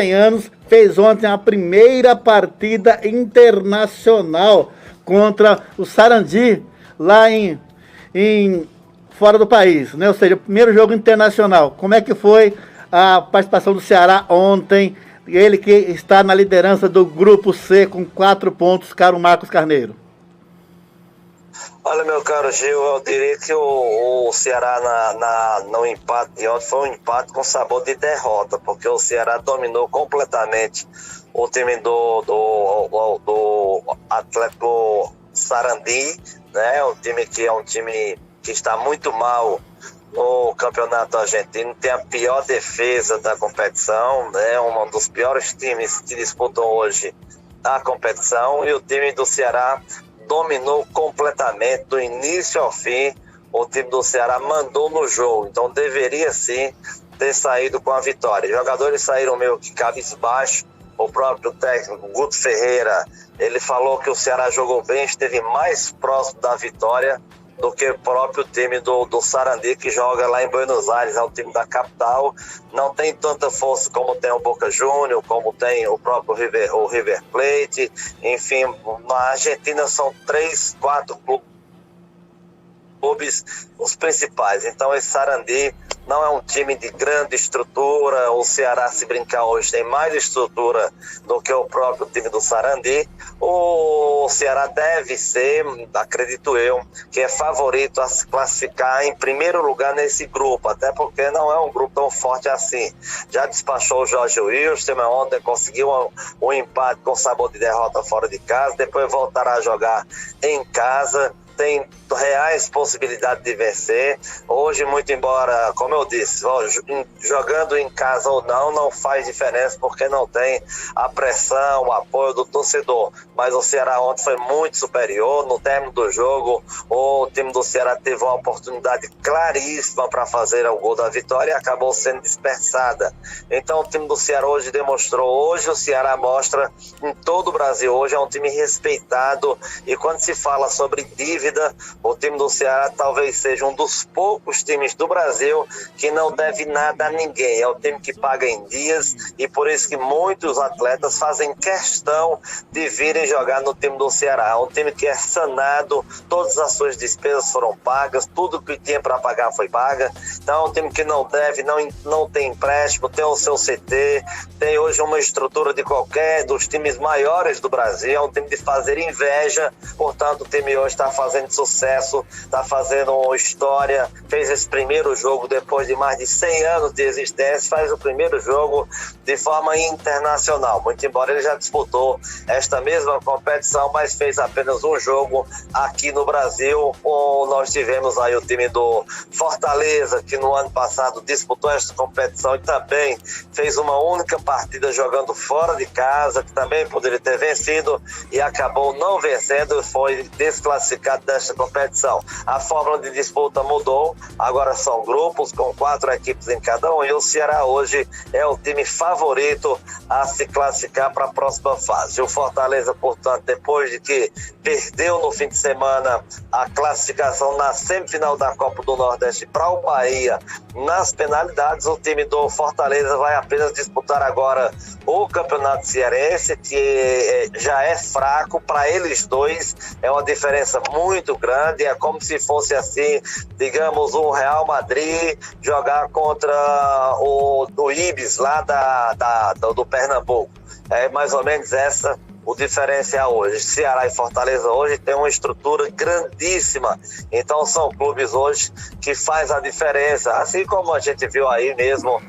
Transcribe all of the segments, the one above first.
100 anos, fez ontem a primeira partida internacional contra o Sarandi, lá fora do país, né? Ou seja, o primeiro jogo internacional. Como é que foi a participação do Ceará ontem? Ele que está na liderança do Grupo C com 4 pontos, caro Marcos Carneiro. Olha, meu caro Gil, eu diria que o Ceará no empate de ontem foi um empate com sabor de derrota, porque o Ceará dominou completamente o time do Atlético Sarandi, né? Um time que é um time que está muito mal no campeonato argentino, tem a pior defesa da competição, né? Um dos piores times que disputam hoje a competição, e o time do Ceará dominou completamente, do início ao fim. O time do Ceará mandou no jogo, então deveria sim ter saído com a vitória. Os jogadores saíram meio que cabisbaixo. O próprio técnico Guto Ferreira, ele falou que o Ceará jogou bem, esteve mais próximo da vitória do que o próprio time do Sarandi, que joga lá em Buenos Aires, é o time da capital. Não tem tanta força como tem o Boca Juniors, como tem o próprio River Plate. Enfim, na Argentina são 3, 4 clubes os principais. Então esse Sarandi não é um time de grande estrutura. O Ceará, se brincar hoje, tem mais estrutura do que o próprio time do Sarandi. O Ceará deve ser, acredito eu, que é favorito a se classificar em primeiro lugar nesse grupo, até porque não é um grupo tão forte assim. Já despachou o Jorge Wilstermann, ontem conseguiu um empate com sabor de derrota fora de casa, depois voltará a jogar em casa. Tem reais possibilidades de vencer. Hoje, muito embora, como eu disse, jogando em casa ou não faz diferença, porque não tem a pressão, o apoio do torcedor. Mas o Ceará ontem foi muito superior. No término do jogo, o time do Ceará teve uma oportunidade claríssima para fazer o gol da vitória e acabou sendo dispersada. Então o time do Ceará hoje demonstrou. Hoje o Ceará mostra em todo o Brasil. Hoje é um time respeitado, e quando se fala sobre dívida, o time do Ceará talvez seja um dos poucos times do Brasil que não deve nada a ninguém. É o time que paga em dias, e por isso que muitos atletas fazem questão de virem jogar no time do Ceará. É um time que é sanado, todas as suas despesas foram pagas, tudo que tinha para pagar foi paga. Então é um time que não deve, não tem empréstimo, tem o seu CT, tem hoje uma estrutura de qualquer dos times maiores do Brasil. É um time de fazer inveja. Portanto, o time hoje está fazendo sucesso, está fazendo história, fez esse primeiro jogo depois de mais de 100 anos de existência, faz o primeiro jogo de forma internacional, muito embora ele já disputou esta mesma competição, mas fez apenas um jogo aqui no Brasil. Nós tivemos aí o time do Fortaleza, que no ano passado disputou esta competição e também fez uma única partida jogando fora de casa, que também poderia ter vencido e acabou não vencendo, foi desclassificado desta competição. A fórmula de disputa mudou, agora são grupos com 4 equipes em cada um, e o Ceará hoje é o time favorito a se classificar para a próxima fase. O Fortaleza, portanto, depois de que perdeu no fim de semana a classificação na semifinal da Copa do Nordeste para o Bahia nas penalidades, o time do Fortaleza vai apenas disputar agora o Campeonato Cearense, que já é fraco para eles dois, é uma diferença muito grande. É como se fosse assim, digamos, o Real Madrid jogar contra o Ibis lá do Pernambuco. É mais ou menos essa o diferencial hoje. Ceará e Fortaleza hoje tem uma estrutura grandíssima, então são clubes hoje que faz a diferença, assim como a gente viu aí mesmo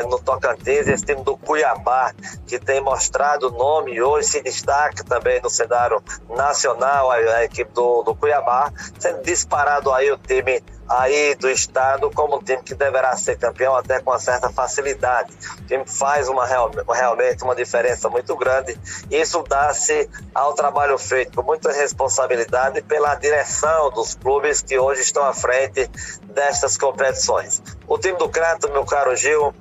no Tocantins, esse time do Cuiabá, que tem mostrado o nome e hoje se destaca também no cenário nacional, a equipe do Cuiabá, sendo disparado aí o time aí do estado como um time que deverá ser campeão até com uma certa facilidade. O time faz realmente uma diferença muito grande. Isso dá-se ao trabalho feito com muita responsabilidade pela direção dos clubes que hoje estão à frente destas competições. O time do Crato, meu caro Gil,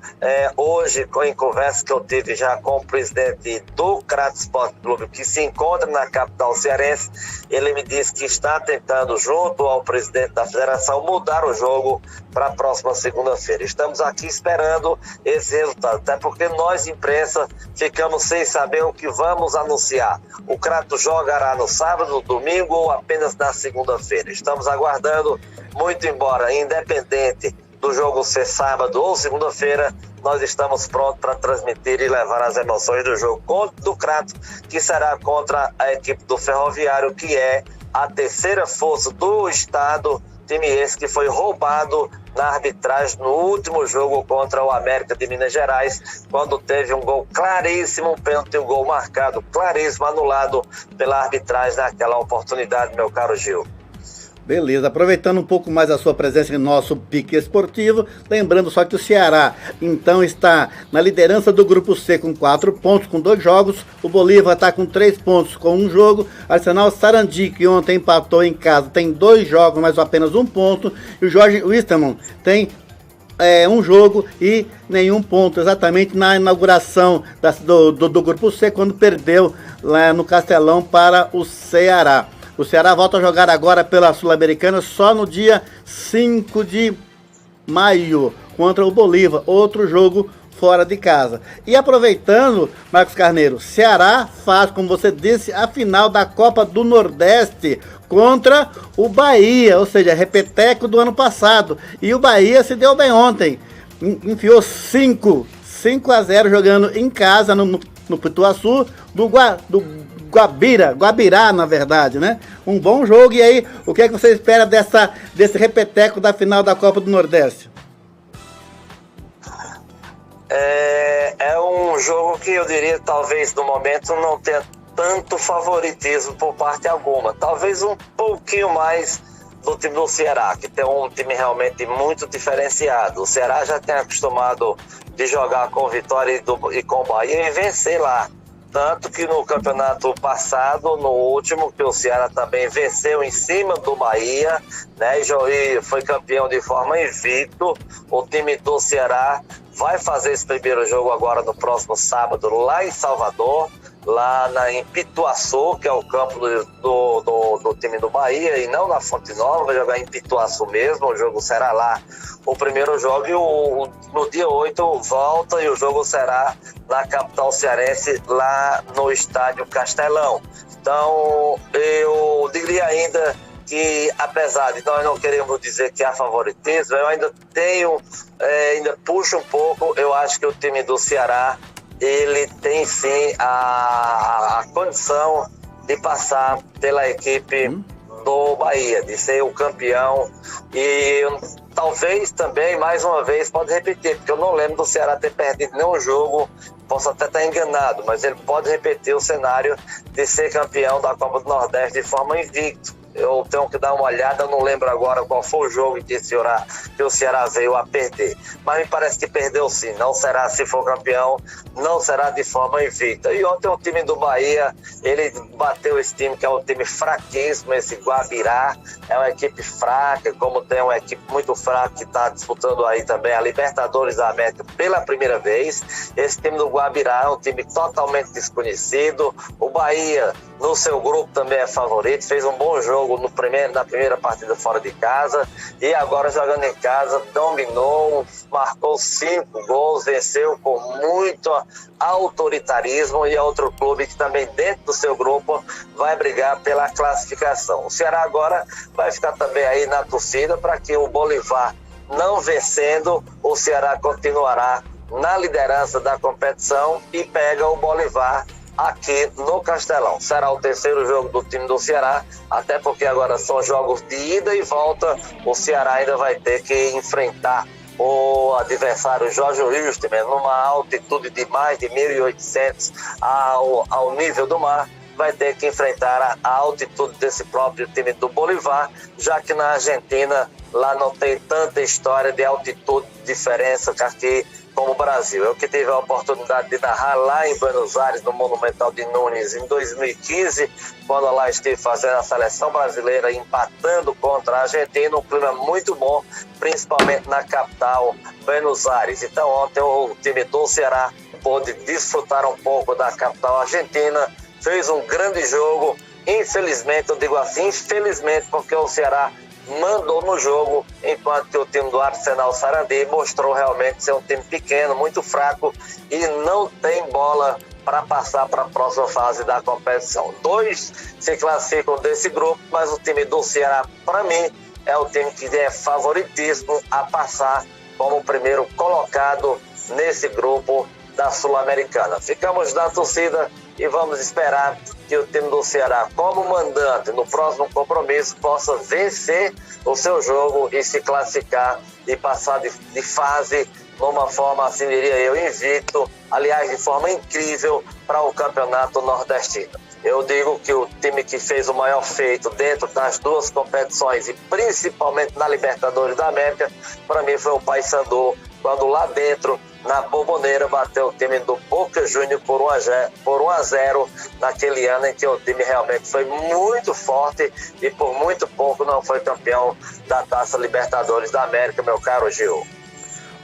hoje, em conversa que eu tive já com o presidente do Crato Esporte Clube, que se encontra na capital cearense, ele me disse que está tentando, junto ao presidente da federação, mudar o jogo para a próxima segunda-feira. Estamos aqui esperando esse resultado, até porque nós, imprensa, ficamos sem saber o que vamos anunciar. O Crato jogará no sábado, no domingo ou apenas na segunda-feira. Estamos aguardando, muito embora independente do jogo ser sábado ou segunda-feira, nós estamos prontos para transmitir e levar as emoções do jogo do Crato, que será contra a equipe do Ferroviário, que é a terceira força do estado, time esse que foi roubado na arbitragem no último jogo contra o América de Minas Gerais, quando teve um gol claríssimo, um pênalti, um gol marcado claríssimo, anulado pela arbitragem naquela oportunidade, meu caro Gil. Beleza, aproveitando um pouco mais a sua presença em nosso Pique Esportivo, lembrando só que o Ceará, então, está na liderança do Grupo C com 4 pontos, com 2 jogos, o Bolívar está com 3 pontos com 1 jogo, Arsenal Sarandi, que ontem empatou em casa, tem 2 jogos, mas apenas 1 ponto, e o Jorge Wisterman tem 1 jogo e nenhum ponto, exatamente na inauguração do Grupo C, quando perdeu lá no Castelão para o Ceará. O Ceará volta a jogar agora pela Sul-Americana só no dia 5 de maio, contra o Bolívar, outro jogo fora de casa. E aproveitando, Marcos Carneiro, Ceará faz, como você disse, a final da Copa do Nordeste contra o Bahia, ou seja, repeteco do ano passado. E o Bahia se deu bem ontem, enfiou 5-0 jogando em casa no Pituaçu, do Guabirá, na verdade, né? Um bom jogo. E aí, o que é que você espera desse repeteco da final da Copa do Nordeste? É um jogo que eu diria, talvez, no momento, não tenha tanto favoritismo por parte alguma. Talvez um pouquinho mais do time do Ceará, que tem um time realmente muito diferenciado. O Ceará já tem acostumado de jogar com Vitória e com Bahia e vencer lá. Tanto que no campeonato passado, no último, que o Ceará também venceu em cima do Bahia, né, e foi campeão de forma invicto. O time do Ceará vai fazer esse primeiro jogo agora no próximo sábado lá em Salvador, lá em Pituaçu, que é o campo do time do Bahia, e não na Fonte Nova, vai jogar em Pituaçu mesmo. O jogo será lá o primeiro jogo, e no dia 8 volta, e o jogo será na capital cearense, lá no estádio Castelão. Então, eu diria ainda que, apesar de nós não queremos dizer que há favoritismo, eu ainda ainda puxo um pouco. Eu acho que o time do Ceará, ele tem sim a condição de passar pela equipe do Bahia, de ser o campeão. E talvez também, mais uma vez, pode repetir, porque eu não lembro do Ceará ter perdido nenhum jogo. Posso até estar enganado, mas ele pode repetir o cenário de ser campeão da Copa do Nordeste de forma invicto. Eu tenho que dar uma olhada, eu não lembro agora qual foi o jogo que o Ceará veio a perder. Mas me parece que perdeu sim. Não será, se for campeão, não será de forma invicta. E ontem o time do Bahia, ele bateu esse time, que é um time fraquíssimo, esse Guabirá. É uma equipe fraca, como tem uma equipe muito fraca que está disputando aí também a Libertadores da América pela primeira vez. Esse time do Guabirá é um time totalmente desconhecido. O Bahia, no seu grupo, também é favorito, fez um bom jogo na primeira partida fora de casa, e agora jogando em casa, dominou, marcou 5 gols, venceu com muito autoritarismo, e é outro clube que também dentro do seu grupo vai brigar pela classificação. O Ceará agora vai ficar também aí na torcida para que o Bolívar, não vencendo, o Ceará continuará na liderança da competição e pega o Bolívar aqui no Castelão. Será o terceiro jogo do time do Ceará, até porque agora são jogos de ida e volta. O Ceará ainda vai ter que enfrentar o adversário Jorge Wilstermann numa altitude de mais de 1.800 ao nível do mar. Vai ter que enfrentar a altitude desse próprio time do Bolívar, já que na Argentina lá não tem tanta história de altitude, diferença que aqui como o Brasil. Eu que tive a oportunidade de narrar lá em Buenos Aires, no Monumental de Nunes, em 2015, quando lá estive fazendo a seleção brasileira, empatando contra a Argentina, um clima muito bom, principalmente na capital, Buenos Aires. Então ontem o time do Ceará pôde desfrutar um pouco da capital argentina, fez um grande jogo. Infelizmente, eu digo assim, infelizmente, porque o Ceará mandou no jogo, enquanto que o time do Arsenal Sarandi mostrou realmente ser um time pequeno, muito fraco e não tem bola para passar para a próxima fase da competição. 2 se classificam desse grupo, mas o time do Ceará, para mim, é o time que é favoritíssimo a passar como primeiro colocado nesse grupo da Sul-Americana. Ficamos na torcida e vamos esperar que o time do Ceará, como mandante, no próximo compromisso, possa vencer o seu jogo e se classificar e passar de fase numa forma, assim diria eu, invicto, aliás, de forma incrível para o Campeonato Nordestino. Eu digo que o time que fez o maior feito dentro das 2 competições e principalmente na Libertadores da América, para mim foi o Paysandu, quando lá dentro, na Bomboneira, bateu o time do Boca Juniors por 1-0 naquele ano em que o time realmente foi muito forte e por muito pouco não foi campeão da Taça Libertadores da América, meu caro Gil.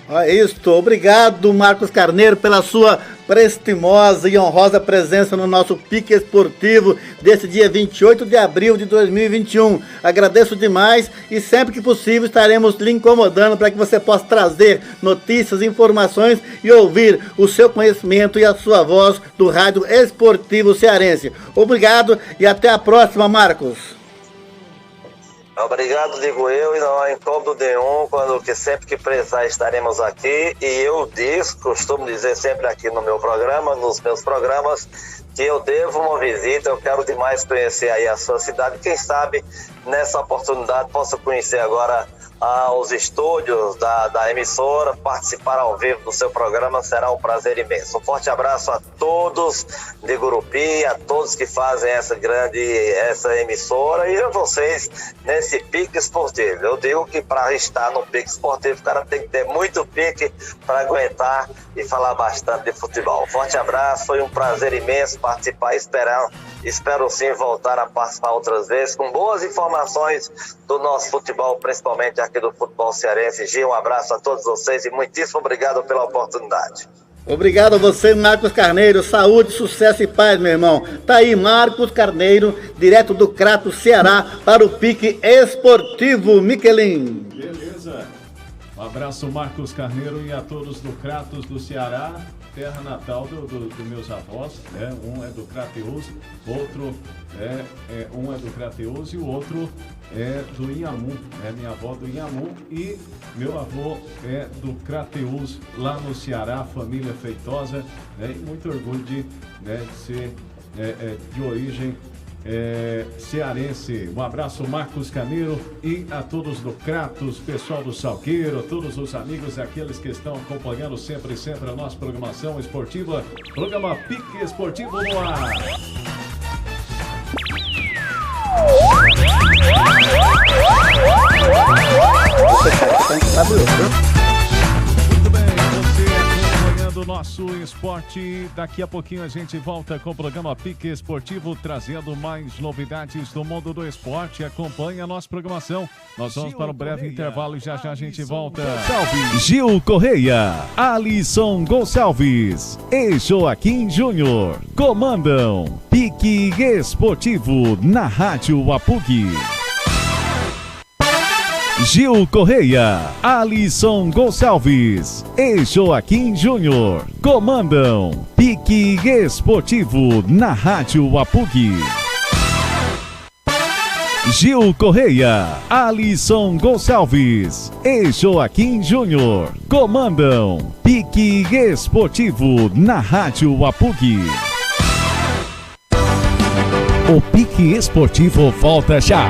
É isso, obrigado Marcos Carneiro pela sua prestimosa e honrosa presença no nosso Pique Esportivo desse dia 28 de abril de 2021. Agradeço demais e sempre que possível estaremos lhe incomodando para que você possa trazer notícias, informações e ouvir o seu conhecimento e a sua voz do Rádio Esportivo Cearense. Obrigado e até a próxima, Marcos. Obrigado, digo eu, e não há incômodo nenhum, sempre que precisar estaremos aqui, e eu costumo dizer sempre aqui no meu programa, nos meus programas, que eu devo uma visita, eu quero demais conhecer aí a sua cidade, quem sabe nessa oportunidade posso conhecer agora os estúdios da emissora, participar ao vivo do seu programa, será um prazer imenso. Um forte abraço a todos de Gurupi, a todos que fazem essa emissora e a vocês nesse Pique Esportivo. Eu digo que para estar no Pique Esportivo, o cara tem que ter muito pique para aguentar e falar bastante de futebol. Um forte abraço, foi um prazer imenso participar, espero sim voltar a participar outras vezes com boas informações do nosso futebol, principalmente aqui do futebol cearense. Gil, um abraço a todos vocês e muitíssimo obrigado pela oportunidade. Obrigado a você, Marcos Carneiro. Saúde, sucesso e paz, meu irmão. Tá aí Marcos Carneiro, direto do Crato, Ceará, para o Pique Esportivo. Miquelin. Beleza. Um abraço, Marcos Carneiro, e a todos do Cratos do Ceará, terra natal dos meus avós, né? Um é do Crateus, outro um é do Crateus e o outro é do Inhamu, né? Minha avó do Inhamu e meu avô é do Crateus, lá no Ceará, família feitosa, né? E muito orgulho de ser de origem cearense. Um abraço, Marcos Carneiro, e a todos do Cratos, pessoal do Salgueiro, todos os amigos, aqueles que estão acompanhando sempre a nossa programação esportiva. Programa Pique Esportivo no ar. Muito bem, você acompanhando o nosso esporte. Daqui a pouquinho a gente volta com o programa Pique Esportivo, trazendo mais novidades do mundo do esporte. Acompanhe a nossa programação. Nós vamos para um breve intervalo e já a gente volta. Gil Correia, Alisson Gonçalves e Joaquim Júnior comandam Pique Esportivo na Rádio Apug. Gil Correia, Alisson Gonçalves e Joaquim Júnior comandam Pique Esportivo na Rádio Apug. Gil Correia, Alisson Gonçalves e Joaquim Júnior comandam Pique Esportivo na Rádio Apug. O Pique Esportivo volta já.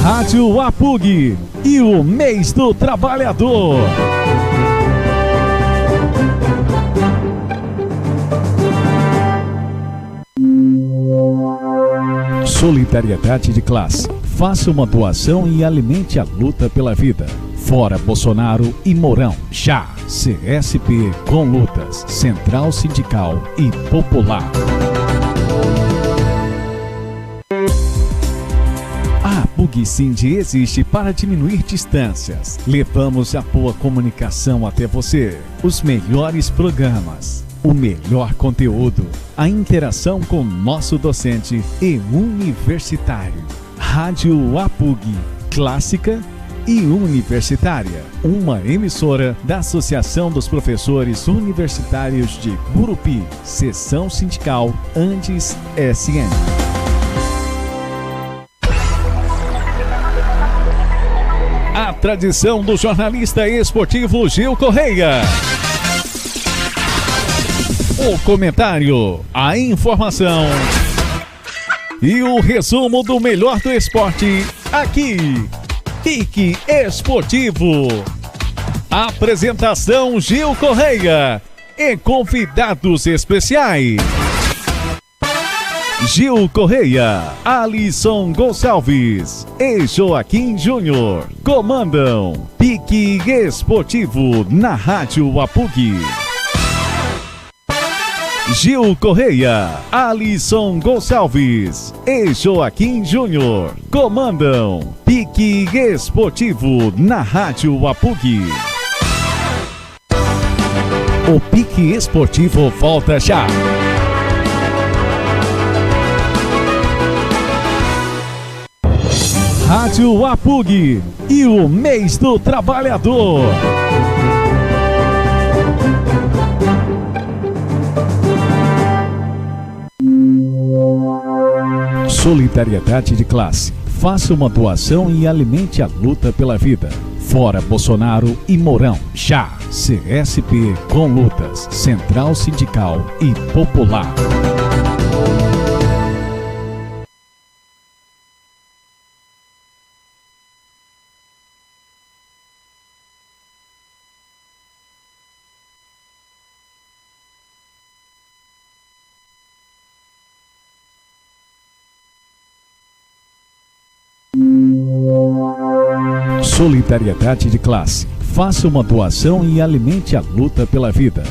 Rádio Apug e o mês do trabalhador. Solidariedade de classe. Faça uma doação e alimente a luta pela vida. Fora Bolsonaro e Mourão. Já. CSP com lutas. Central Sindical e Popular. A Apug PUG Sind existe para diminuir distâncias. Levamos a boa comunicação até você, os melhores programas, o melhor conteúdo, a interação com nosso docente e universitário. Rádio APUG, clássica e universitária, uma emissora da Associação dos Professores Universitários de Gurupi, seção sindical Andes SM. A tradição do jornalista esportivo Gil Correia. O comentário, a informação e o resumo do melhor do esporte aqui. Pique Esportivo. Apresentação Gil Correia e convidados especiais. Gil Correia, Alisson Gonçalves e Joaquim Júnior comandam Pique Esportivo na Rádio APUG. Gil Correia, Alisson Gonçalves e Joaquim Júnior comandam Pique Esportivo na Rádio APUG. O Pique Esportivo volta já. Rádio APUG e o mês do trabalhador. Solidariedade de classe. Faça uma doação e alimente a luta pela vida. Fora Bolsonaro e Mourão. Já. CSP com lutas. Central Sindical e Popular. Solidariedade de classe. Faça uma doação e alimente a luta pela vida.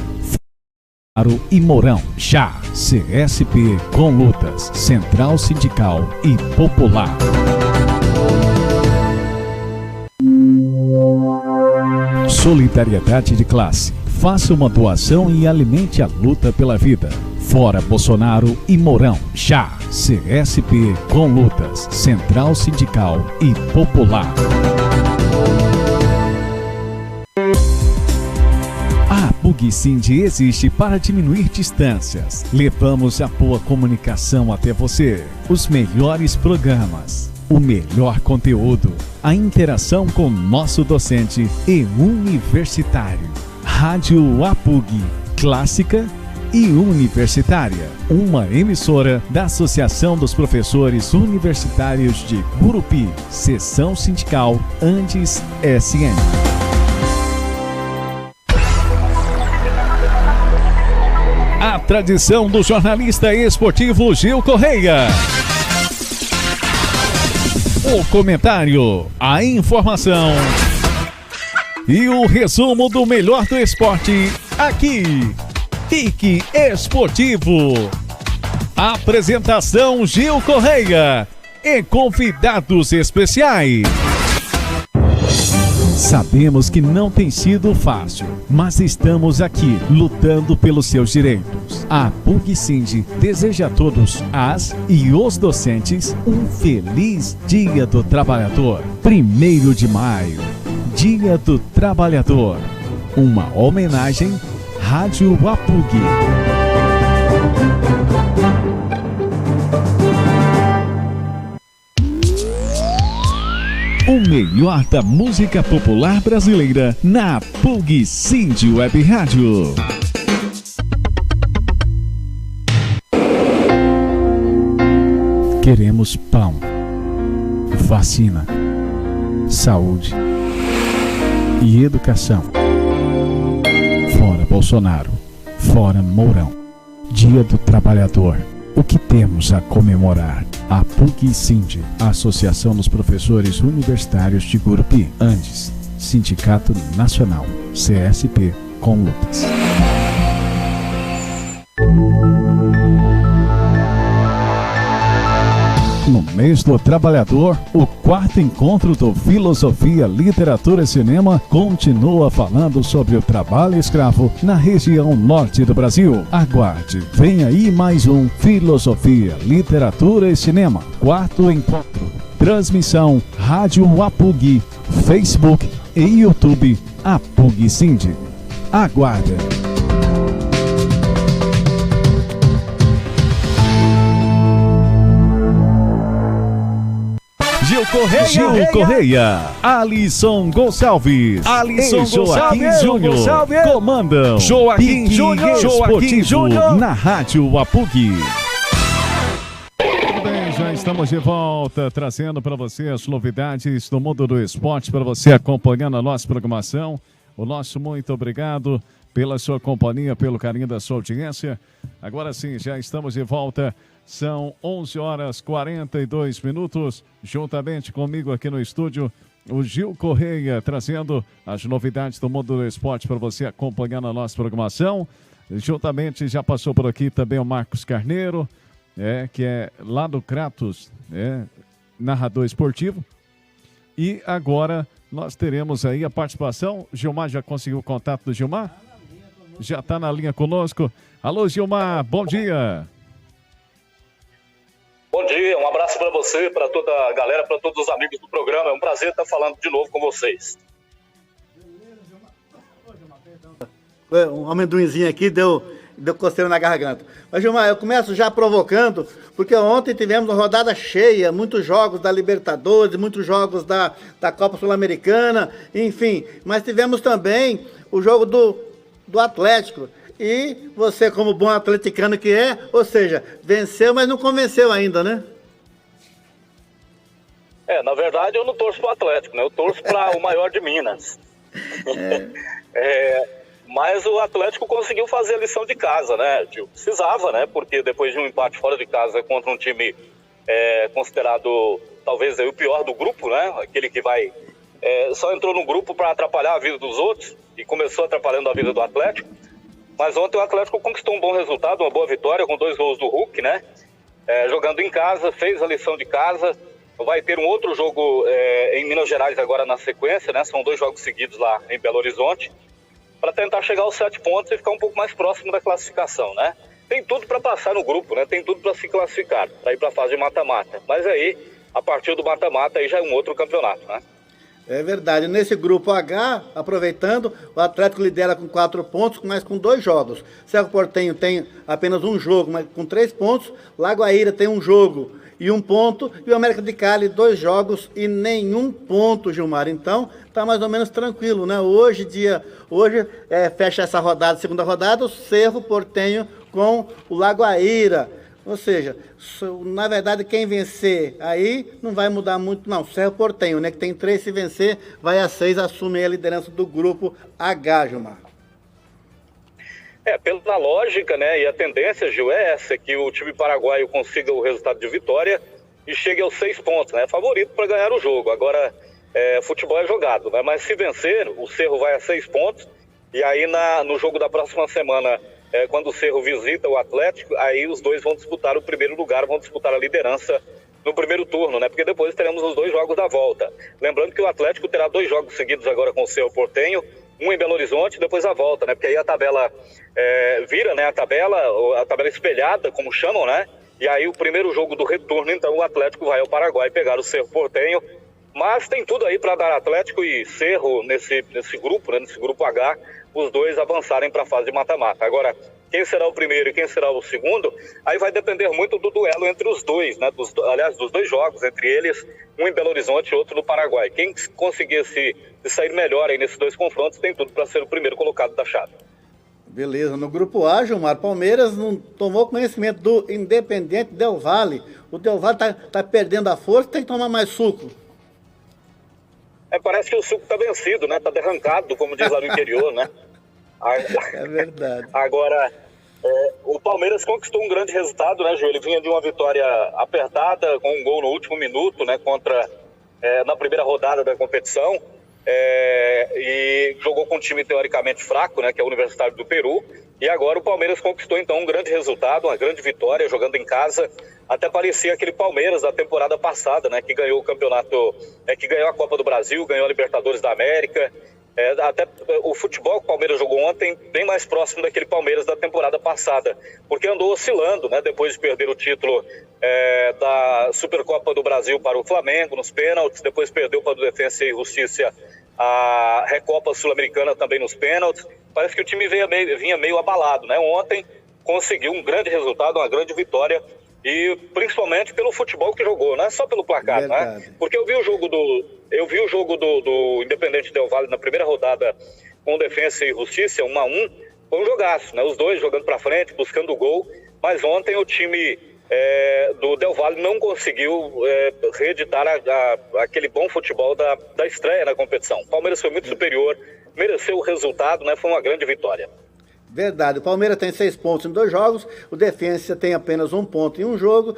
Bolsonaro e Mourão. Já. CSP com lutas. Central Sindical e Popular. Solidariedade de classe. Faça uma doação e alimente a luta pela vida. Fora Bolsonaro e Mourão. Já. CSP com lutas. Central Sindical e Popular. A PUG Sind existe para diminuir distâncias. Levamos a boa comunicação até você, os melhores programas, o melhor conteúdo, a interação com nosso docente e universitário. Rádio APUG, clássica e universitária, uma emissora da Associação dos Professores Universitários de Gurupi, seção sindical Andes SM. A tradição do jornalista esportivo Gil Correia. O comentário, a informação e o resumo do melhor do esporte aqui. Pique Esportivo. Apresentação Gil Correia e convidados especiais. Sabemos que não tem sido fácil, mas estamos aqui lutando pelos seus direitos. A PUG Sind deseja a todos as e os docentes um feliz Dia do Trabalhador. 1º de maio, Dia do Trabalhador. Uma homenagem Rádio APUG. O melhor da música popular brasileira na PUG Sind Web Rádio. Queremos pão, vacina, saúde e educação. Fora Bolsonaro, fora Mourão. Dia do Trabalhador. O que temos a comemorar? A PUG Sind, a Associação dos Professores Universitários de Gurupi, Andes, Sindicato Nacional, CSP com lutas. No mês do trabalhador, o 4º encontro do Filosofia, Literatura e Cinema continua falando sobre o trabalho escravo na região norte do Brasil. Aguarde, vem aí mais um Filosofia, Literatura e Cinema, 4º encontro. Transmissão Rádio Apug, Facebook e YouTube Apug Cindy. Aguarde. Gil Correia, Alisson Gonçalves, Joaquim Júnior, comandam Joaquim Júnior na Rádio Apug. Tudo bem, já estamos de volta, trazendo para você as novidades do mundo do esporte, para você acompanhando a nossa programação. O nosso muito obrigado pela sua companhia, pelo carinho da sua audiência. Agora sim, já estamos de volta. São 11h42, juntamente comigo aqui no estúdio, o Gil Correia, trazendo as novidades do mundo do esporte para você acompanhar na nossa programação. Juntamente já passou por aqui também o Marcos Carneiro, que é lá do Kratos, narrador esportivo. E agora nós teremos aí a participação. Gilmar, já conseguiu o contato do Gilmar? Já está na linha conosco. Alô, Gilmar, bom dia. Bom dia, um abraço para você, para toda a galera, para todos os amigos do programa. É um prazer estar falando de novo com vocês. Um amendoinzinho aqui deu coceira na garganta. Mas, Gilmar, eu começo já provocando, porque ontem tivemos uma rodada cheia, muitos jogos da Libertadores, muitos jogos da Copa Sul-Americana, enfim. Mas tivemos também o jogo do Atlético. E você, como bom atleticano que é, ou seja, venceu, mas não convenceu ainda, né? Na verdade eu não torço para o Atlético, né? Eu torço para o maior de Minas. Mas o Atlético conseguiu fazer a lição de casa, né, Gil? Precisava, né? Porque depois de um empate fora de casa contra um time considerado talvez o pior do grupo, né? Aquele que só entrou no grupo para atrapalhar a vida dos outros e começou atrapalhando a vida do Atlético. Mas ontem o Atlético conquistou um bom resultado, uma boa vitória com 2 gols do Hulk, né? Jogando em casa, fez a lição de casa. Vai ter um outro jogo em Minas Gerais agora na sequência, né? São 2 jogos seguidos lá em Belo Horizonte, para tentar chegar aos 7 pontos e ficar um pouco mais próximo da classificação, né? Tem tudo para passar no grupo, né? Tem tudo para se classificar, para ir para a fase de mata-mata. Mas aí, a partir do mata-mata, aí já é um outro campeonato, né? É verdade. Nesse grupo H, aproveitando, o Atlético lidera com 4 pontos, mas com 2 jogos. Cerro Porteño tem apenas um jogo, mas com 3 pontos. Lagoaíra tem um jogo e 1 ponto. E o América de Cali, 2 jogos e nenhum ponto, Gilmar. Então, tá mais ou menos tranquilo, né? Hoje fecha essa rodada, segunda rodada, o Cerro Porteño com o Lagoaíra. Ou seja, na verdade, quem vencer aí não vai mudar muito, não. Cerro Porteño, né? Que tem 3, se vencer, vai a 6, assume a liderança do grupo H, Gilmar. Pela lógica, né? E a tendência, Gil, é essa, que o time paraguaio consiga o resultado de vitória e chegue aos 6 pontos, né? É favorito para ganhar o jogo. Agora, futebol é jogado, né? Mas se vencer, o Cerro vai a 6 pontos. E aí, no jogo da próxima semana, quando o Cerro visita o Atlético, aí os dois vão disputar o primeiro lugar, vão disputar a liderança no primeiro turno, né? Porque depois teremos os 2 jogos da volta. Lembrando que o Atlético terá 2 jogos seguidos agora com o Cerro Porteño, um em Belo Horizonte e depois a volta, né? Porque aí a tabela vira, né? A tabela espelhada, como chamam, né? E aí o primeiro jogo do retorno, então o Atlético vai ao Paraguai pegar o Cerro Porteño. Mas tem tudo aí para dar Atlético e Cerro nesse grupo, né? Nesse grupo H, os 2 avançarem para a fase de mata-mata. Agora, quem será o primeiro e quem será o segundo, aí vai depender muito do duelo entre os dois, né? Dos 2 jogos, entre eles, um em Belo Horizonte e outro no Paraguai. Quem conseguir se sair melhor aí nesses 2 confrontos tem tudo para ser o primeiro colocado da chave. Beleza, no grupo A, Gilmar, Palmeiras não tomou conhecimento do Independiente Del Valle. O Del Valle tá perdendo a força, tem que tomar mais suco. Parece que o suco tá vencido, né? Tá derrancado, como diz lá no interior, né? É verdade. Agora, o Palmeiras conquistou um grande resultado, né, Gil? Ele vinha de uma vitória apertada, com um gol no último minuto, né? Na primeira rodada da competição. e jogou com um time teoricamente fraco, né, que é o Universitário do Peru, e agora o Palmeiras conquistou então um grande resultado, uma grande vitória, jogando em casa. Até parecia aquele Palmeiras da temporada passada, né, que ganhou o campeonato, que ganhou a Copa do Brasil, ganhou a Libertadores da América. Até o futebol que o Palmeiras jogou ontem bem mais próximo daquele Palmeiras da temporada passada, porque andou oscilando, né, depois de perder o título da Supercopa do Brasil para o Flamengo nos pênaltis, depois perdeu para o Defensa e Justiça a Recopa Sul-Americana também nos pênaltis. Parece que o time vinha meio abalado, né? Ontem conseguiu um grande resultado, uma grande vitória, e principalmente pelo futebol que jogou, não é só pelo placar, né? Porque eu vi o jogo do Independente Del Valle na primeira rodada com Defensa e Justiça, 1-1, foi um jogaço, né? Os dois jogando para frente, buscando o gol, mas ontem o time do Del Valle não conseguiu reeditar aquele bom futebol da estreia na competição. O Palmeiras foi muito superior, mereceu o resultado, né? Foi uma grande vitória. Verdade, o Palmeiras tem 6 pontos em 2 jogos, o Defensa tem apenas 1 ponto em um jogo,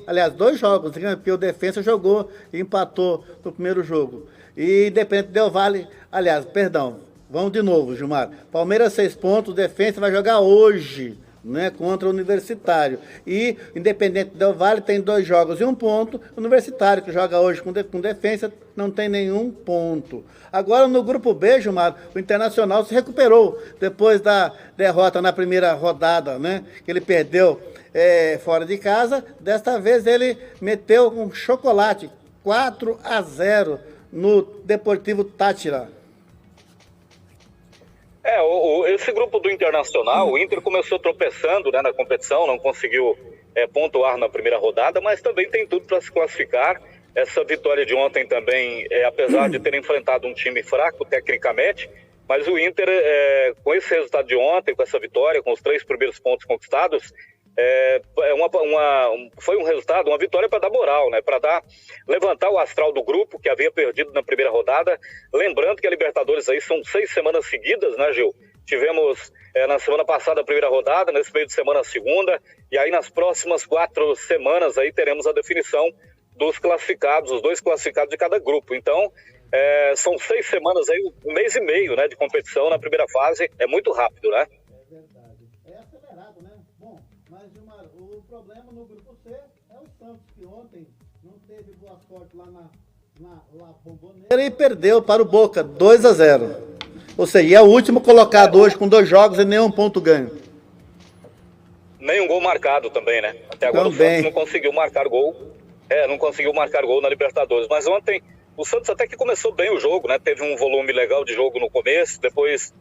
aliás, 2 jogos, porque o Defensa jogou e empatou no primeiro jogo. E Independente Del Valle, vamos de novo, Gilmar. Palmeiras 6 pontos, o Defensa vai jogar hoje, né, contra o Universitário. E Independente Del Valle tem 2 jogos e 1 ponto. O Universitário, que joga hoje com Defensa, não tem nenhum ponto. Agora, no grupo B, Gilmar, o Internacional se recuperou depois da derrota na primeira rodada, né, que ele perdeu fora de casa. Desta vez ele meteu um chocolate, 4-0 no Deportivo Táchira. Esse grupo do Internacional, o Inter começou tropeçando, né, na competição, não conseguiu pontuar na primeira rodada, mas também tem tudo para se classificar. Essa vitória de ontem também, apesar de ter enfrentado um time fraco tecnicamente, mas o Inter, com esse resultado de ontem, com essa vitória, com os 3 primeiros pontos conquistados, foi um resultado, uma vitória para dar moral, né? Para levantar o astral do grupo, que havia perdido na primeira rodada. Lembrando que a Libertadores aí são 6 semanas seguidas, né, Gil? Tivemos na semana passada a primeira rodada, nesse meio de semana a segunda, e aí nas próximas 4 semanas aí teremos a definição dos classificados, os 2 classificados de cada grupo. Então, são 6 semanas aí, 1 mês e meio, né, de competição na primeira fase. É muito rápido, né? É verdade. É acelerado, né? Bom, mas, Gilmar, o problema no grupo C é o Santos, que ontem não teve boa sorte lá na Bombonera e perdeu para o Boca, 2-0. Ou seja, é o último colocado hoje com 2 jogos e nenhum ponto ganho. Nenhum gol marcado também, né? Até agora também. O Santos não conseguiu marcar gol. Não conseguiu marcar gol na Libertadores. Mas ontem o Santos até que começou bem o jogo, né? Teve um volume legal de jogo no começo, depois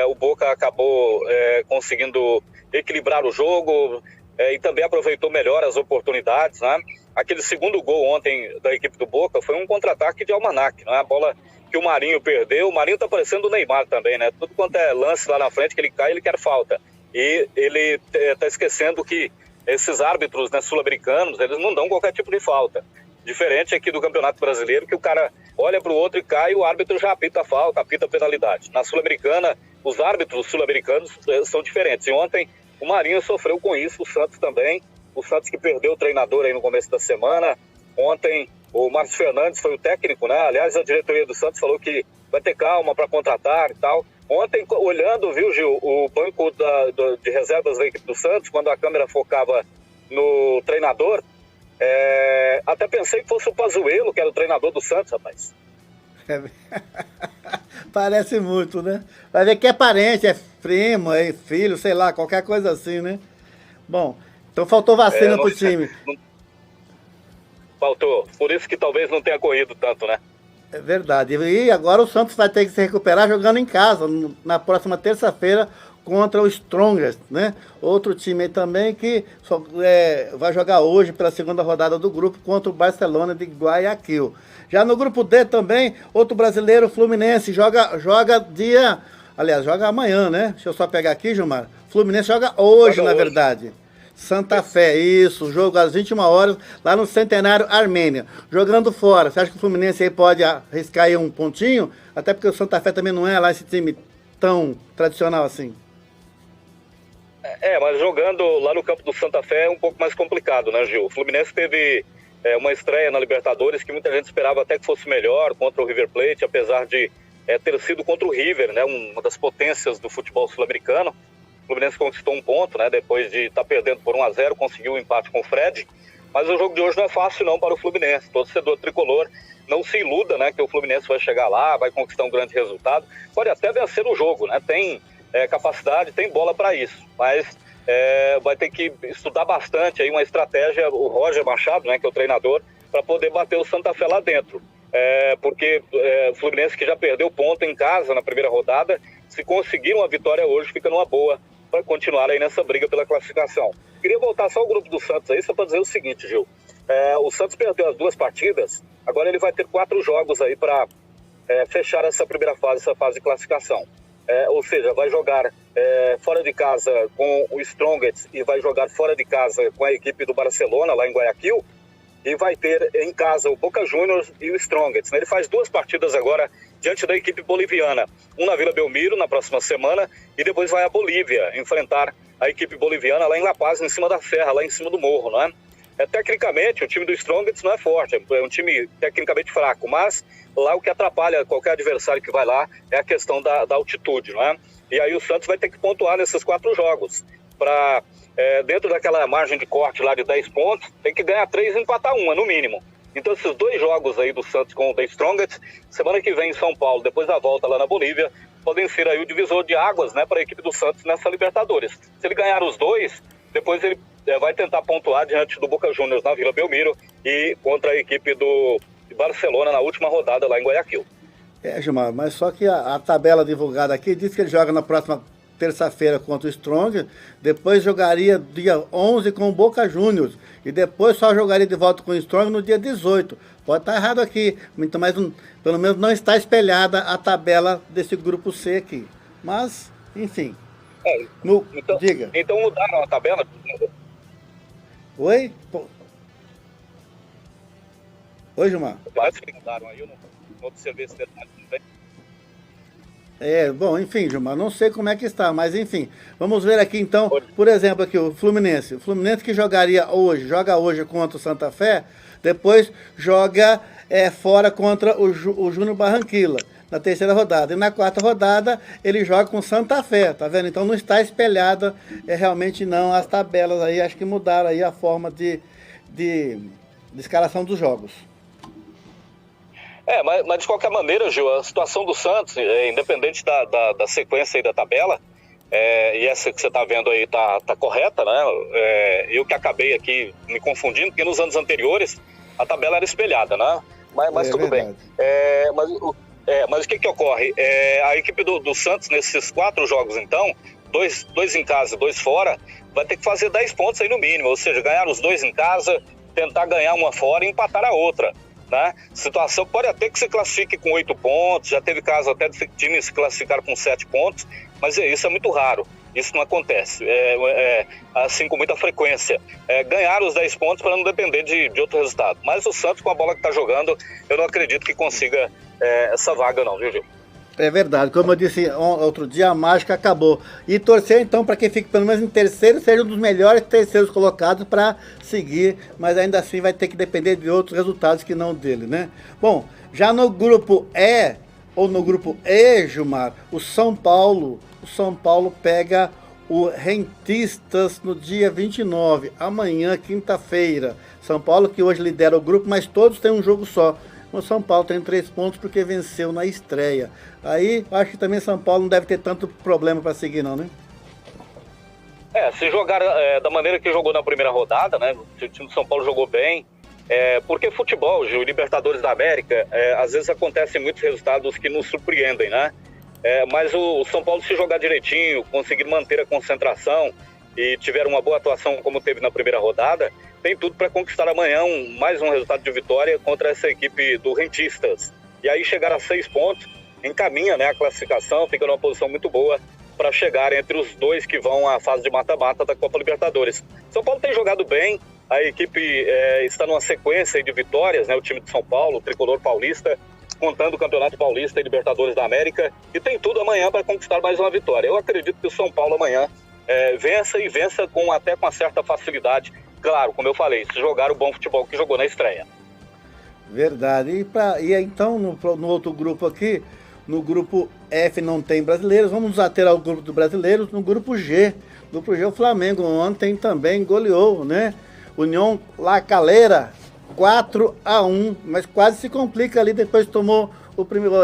o Boca acabou conseguindo equilibrar o jogo e também aproveitou melhor as oportunidades, né? Aquele segundo gol ontem da equipe do Boca foi um contra-ataque de almanaque, né? A bola que o Marinho perdeu, o Marinho tá parecendo o Neymar também, né? Tudo quanto é lance lá na frente que ele cai, ele quer falta. E ele tá esquecendo que esses árbitros, né, sul-americanos, eles não dão qualquer tipo de falta. Diferente aqui do Campeonato Brasileiro, que o cara olha para o outro e cai e o árbitro já apita a falta, apita a penalidade. Na Sul-Americana, os árbitros sul-americanos são diferentes. E ontem o Marinho sofreu com isso, o Santos também. O Santos que perdeu o treinador aí no começo da semana. Ontem o Márcio Fernandes foi o técnico, né? Aliás, a diretoria do Santos falou que vai ter calma para contratar e tal. Ontem, olhando, viu, Gil, o banco de reservas da equipe do Santos, quando a câmera focava no treinador, até pensei que fosse o Pazuello, que era o treinador do Santos, rapaz. Parece muito, né? Vai ver que é parente, é primo, é filho, sei lá, qualquer coisa assim, né? Bom, então faltou vacina pro time. Faltou, por isso que talvez não tenha corrido tanto, né? É verdade. E agora o Santos vai ter que se recuperar jogando em casa, na próxima terça-feira, contra o Strongest, né? Outro time aí também que vai jogar hoje pela segunda rodada do grupo contra o Barcelona de Guayaquil. Já no grupo D também, outro brasileiro, Fluminense, joga amanhã, né? Deixa eu só pegar aqui, Gilmar. Fluminense joga hoje, na verdade. Santa Fé, isso, jogo às 21 horas, lá no Centenário Armênia. Jogando fora, você acha que o Fluminense aí pode arriscar aí um pontinho? Até porque o Santa Fé também não é lá esse time tão tradicional assim. Mas jogando lá no campo do Santa Fé é um pouco mais complicado, né, Gil? O Fluminense teve uma estreia na Libertadores que muita gente esperava até que fosse melhor contra o River Plate, apesar de ter sido contra o River, né, uma das potências do futebol sul-americano. O Fluminense conquistou um ponto, né, depois de estar perdendo por 1-0, conseguiu o empate com o Fred, mas o jogo de hoje não é fácil não para o Fluminense. O torcedor tricolor não se iluda, né, que o Fluminense vai chegar lá, vai conquistar um grande resultado, pode até vencer o jogo, né, tem capacidade, tem bola para isso, mas vai ter que estudar bastante aí uma estratégia, o Roger Machado, né, que é o treinador, para poder bater o Santa Fé lá dentro. Porque o Fluminense, que já perdeu ponto em casa na primeira rodada, se conseguir uma vitória hoje, fica numa boa para continuar aí nessa briga pela classificação. Queria voltar só ao grupo do Santos aí, só para dizer o seguinte, Gil. O Santos perdeu as 2 partidas, agora ele vai ter 4 jogos aí para fechar essa primeira fase, essa fase de classificação. Ou seja, vai jogar fora de casa com o Strongest e vai jogar fora de casa com a equipe do Barcelona, lá em Guayaquil, e vai ter em casa o Boca Juniors e o Strongest. Ele faz 2 partidas agora diante da equipe boliviana. Um na Vila Belmiro, na próxima semana, e depois vai à Bolívia enfrentar a equipe boliviana lá em La Paz, em cima da serra, lá em cima do morro, não é? Tecnicamente, o time do Strongest não é forte, é um time tecnicamente fraco, mas lá o que atrapalha qualquer adversário que vai lá é a questão da altitude, não é? E aí o Santos vai ter que pontuar nesses 4 jogos para... dentro daquela margem de corte lá de 10 pontos, tem que ganhar 3 e empatar 1, no mínimo. Então esses 2 jogos aí do Santos com o The Strongest, semana que vem em São Paulo, depois da volta lá na Bolívia, podem ser aí o divisor de águas, né, para a equipe do Santos nessa Libertadores. Se ele ganhar os 2, depois ele vai tentar pontuar diante do Boca Juniors na Vila Belmiro e contra a equipe do Barcelona na última rodada lá em Guayaquil. Gilmar, mas só que a tabela divulgada aqui diz que ele joga na próxima terça-feira contra o Strong, depois jogaria dia 11 com o Boca Juniors, e depois só jogaria de volta com o Strong no dia 18. Pode estar errado aqui, então, mas pelo menos não está espelhada a tabela desse grupo C aqui. Mas, enfim. Diga. Então mudaram a tabela? Oi? Oi, Gilmar. Parece que mudaram aí, eu não observei esse detalhe também. Bom, enfim, Gilmar, não sei como é que está, mas enfim, vamos ver aqui então, por exemplo, aqui o Fluminense que joga hoje contra o Santa Fé, depois joga fora contra o Júnior Barranquilla, na terceira rodada, e na 4ª rodada ele joga com Santa Fé, tá vendo? Então não está espelhada realmente não as tabelas aí, acho que mudaram aí a forma de escalação dos jogos. Mas de qualquer maneira, Gil, a situação do Santos, independente da sequência aí da tabela, e essa que você está vendo aí tá correta, né? Eu que acabei aqui me confundindo, porque nos anos anteriores a tabela era espelhada, né? Mas tudo bem. Mas o que ocorre? A equipe do Santos, nesses 4 jogos, então, 2 em casa, 2 fora, vai ter que fazer 10 pontos aí no mínimo, ou seja, ganhar os 2 em casa, tentar ganhar uma fora e empatar a outra. Né? Situação pode até que se classifique com 8 pontos, já teve caso até de times se classificar com 7 pontos, mas isso é muito raro, isso não acontece, assim com muita frequência. Ganhar os 10 pontos para não depender de outro resultado. Mas o Santos, com a bola que está jogando, eu não acredito que consiga essa vaga não, viu, Gil? É verdade, como eu disse outro dia, a mágica acabou. E torcer então para quem fique pelo menos em terceiro, seja um dos melhores terceiros colocados para seguir, mas ainda assim vai ter que depender de outros resultados que não dele, né? Bom, já no grupo E, ou no grupo E, Gilmar, o São Paulo pega o Rentistas no dia 29, amanhã, quinta-feira. São Paulo que hoje lidera o grupo, mas todos têm um jogo só. O São Paulo tem 3 pontos porque venceu na estreia. Aí, acho que também São Paulo não deve ter tanto problema para seguir não, né? Se jogar da maneira que jogou na primeira rodada, né? O time do São Paulo jogou bem. Porque futebol, Gil, Libertadores da América, às vezes acontecem muitos resultados que nos surpreendem, né? Mas o São Paulo, se jogar direitinho, conseguir manter a concentração e tiver uma boa atuação como teve na primeira rodada, tem tudo para conquistar amanhã mais um resultado de vitória contra essa equipe do Rentistas. E aí chegar a 6 pontos, encaminha, né, a classificação, fica numa posição muito boa para chegar entre os 2 que vão à fase de mata-mata da Copa Libertadores. São Paulo tem jogado bem, a equipe está numa sequência de vitórias, né, o time de São Paulo, o tricolor paulista, contando o Campeonato Paulista e Libertadores da América, e tem tudo amanhã para conquistar mais uma vitória. Eu acredito que o São Paulo amanhã vença com uma certa facilidade claro, como eu falei, se jogar o bom futebol que jogou na estreia. Verdade. E então, no outro grupo aqui, no grupo F não tem brasileiros, vamos nos ater ao grupo dos brasileiros. No grupo G, o Flamengo ontem também goleou, né? União La Calera, 4-1, mas quase se complica ali, depois tomou o primeiro,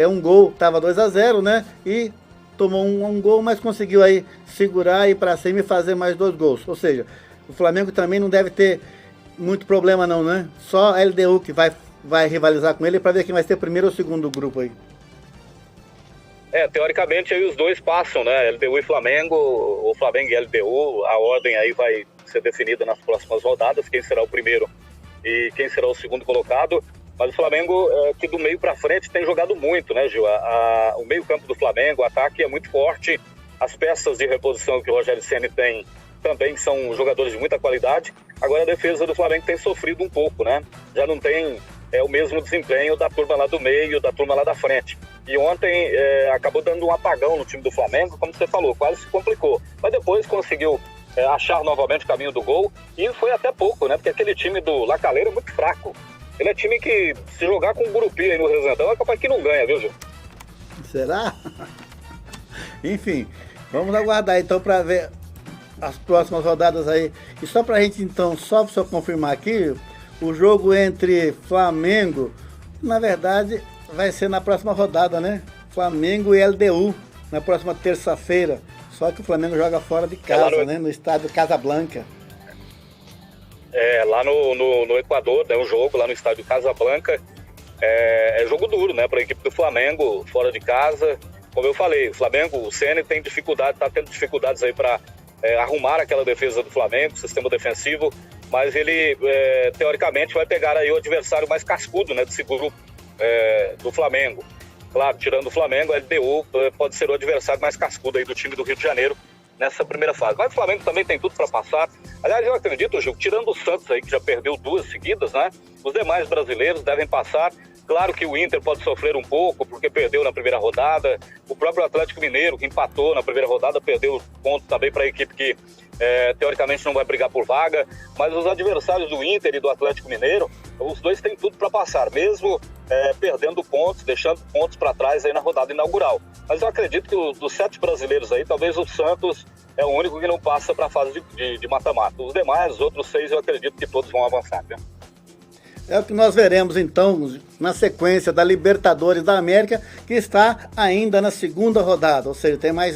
um gol, estava 2-0, né? E tomou um gol, mas conseguiu aí segurar, ir para cima e fazer mais 2 gols. Ou seja, o Flamengo também não deve ter muito problema não, né? Só a LDU que vai rivalizar com ele para ver quem vai ser primeiro ou segundo grupo aí. Teoricamente aí os dois passam, né? LDU e Flamengo, o Flamengo e LDU, a ordem aí vai ser definida nas próximas rodadas, quem será o primeiro e quem será o segundo colocado. Mas o Flamengo, que do meio para frente, tem jogado muito, né, Gil? O meio-campo do Flamengo, o ataque é muito forte. As peças de reposição que o Rogério Ceni tem também são jogadores de muita qualidade. Agora a defesa do Flamengo tem sofrido um pouco, né? Já não tem o mesmo desempenho da turma lá do meio, da turma lá da frente. E ontem acabou dando um apagão no time do Flamengo, como você falou, quase se complicou. Mas depois conseguiu achar novamente o caminho do gol. E foi até pouco, né? Porque aquele time do La Calera é muito fraco. Ele é time que, se jogar com o Gurupi aí no Resendão, é capaz que não ganha, viu, Gil? Será? Enfim, vamos aguardar então para ver as próximas rodadas aí. E só pra gente então, só pra eu confirmar aqui, o jogo entre Flamengo, na verdade, vai ser na próxima rodada, né? Flamengo e LDU, na próxima terça-feira. Só que o Flamengo joga fora de casa, né? No estádio Casablanca. Lá no Equador, né, um jogo lá no estádio Casablanca. É jogo duro, né, para a equipe do Flamengo, fora de casa. Como eu falei, o Flamengo, o Ceni tem dificuldade, está tendo dificuldades aí para arrumar aquela defesa do Flamengo, sistema defensivo, mas ele, teoricamente, vai pegar aí o adversário mais cascudo, né, desse grupo do Flamengo. Claro, tirando o Flamengo, a LDU pode ser o adversário mais cascudo aí do time do Rio de Janeiro nessa primeira fase. Mas o Flamengo também tem tudo para passar. Aliás, eu acredito, Gil, tirando o Santos aí, que já perdeu 2 seguidas, né? Os demais brasileiros devem passar. Claro que o Inter pode sofrer um pouco, porque perdeu na primeira rodada. O próprio Atlético Mineiro, que empatou na primeira rodada, perdeu ponto também para a equipe que, teoricamente, não vai brigar por vaga. Mas os adversários do Inter e do Atlético Mineiro, os dois têm tudo para passar, mesmo perdendo pontos, deixando pontos para trás aí na rodada inaugural. Mas eu acredito que dos 7 brasileiros aí, talvez o Santos é o único que não passa para a fase de mata-mata. Os demais, os outros 6, eu acredito que todos vão avançar, né? É o que nós veremos então na sequência da Libertadores da América, que está ainda na segunda rodada, ou seja, tem mais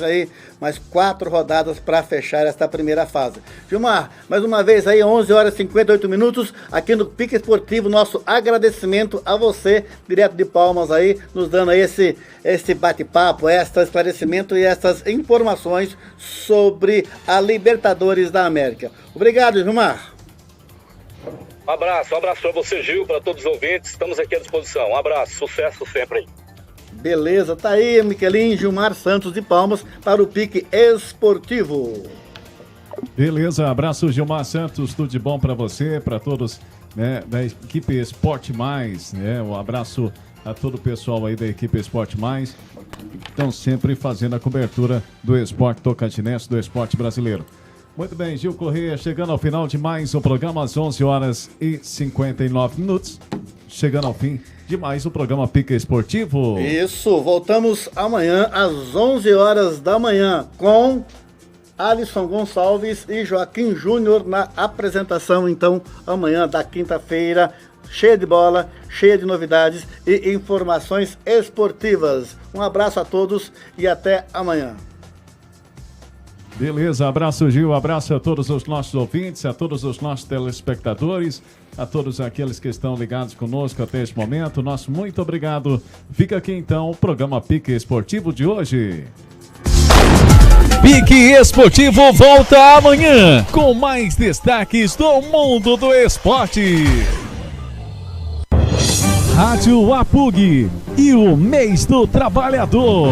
4 rodadas para fechar esta primeira fase. Gilmar, mais uma vez aí, 11 horas e 58 minutos, aqui no Pique Esportivo, nosso agradecimento a você, direto de Palmas aí, nos dando aí esse bate-papo, este esclarecimento e essas informações sobre a Libertadores da América. Obrigado, Gilmar. Um abraço para você, Gil, para todos os ouvintes, estamos aqui à disposição. Um abraço, sucesso sempre aí. Beleza, tá aí, Miquelin, Gilmar Santos de Palmas para o Pique Esportivo. Beleza, abraço, Gilmar Santos, tudo de bom para você, para todos, né, da equipe Esporte Mais, né, um abraço a todo o pessoal aí da equipe Esporte Mais, que estão sempre fazendo a cobertura do esporte tocantinense, do esporte brasileiro. Muito bem, Gil Corrêa, chegando ao final de mais um programa, às 11 horas e 59 minutos. Chegando ao fim de mais um programa Pique Esportivo. Isso, voltamos amanhã às 11 horas da manhã com Alisson Gonçalves e Joaquim Júnior na apresentação, então, amanhã da quinta-feira, cheia de bola, cheia de novidades e informações esportivas. Um abraço a todos e até amanhã. Beleza, abraço, Gil, abraço a todos os nossos ouvintes, a todos os nossos telespectadores, a todos aqueles que estão ligados conosco até este momento. Nosso muito obrigado. Fica aqui então o programa Pique Esportivo de hoje. Pique Esportivo volta amanhã com mais destaques do mundo do esporte. Rádio APUG e o Mês do Trabalhador.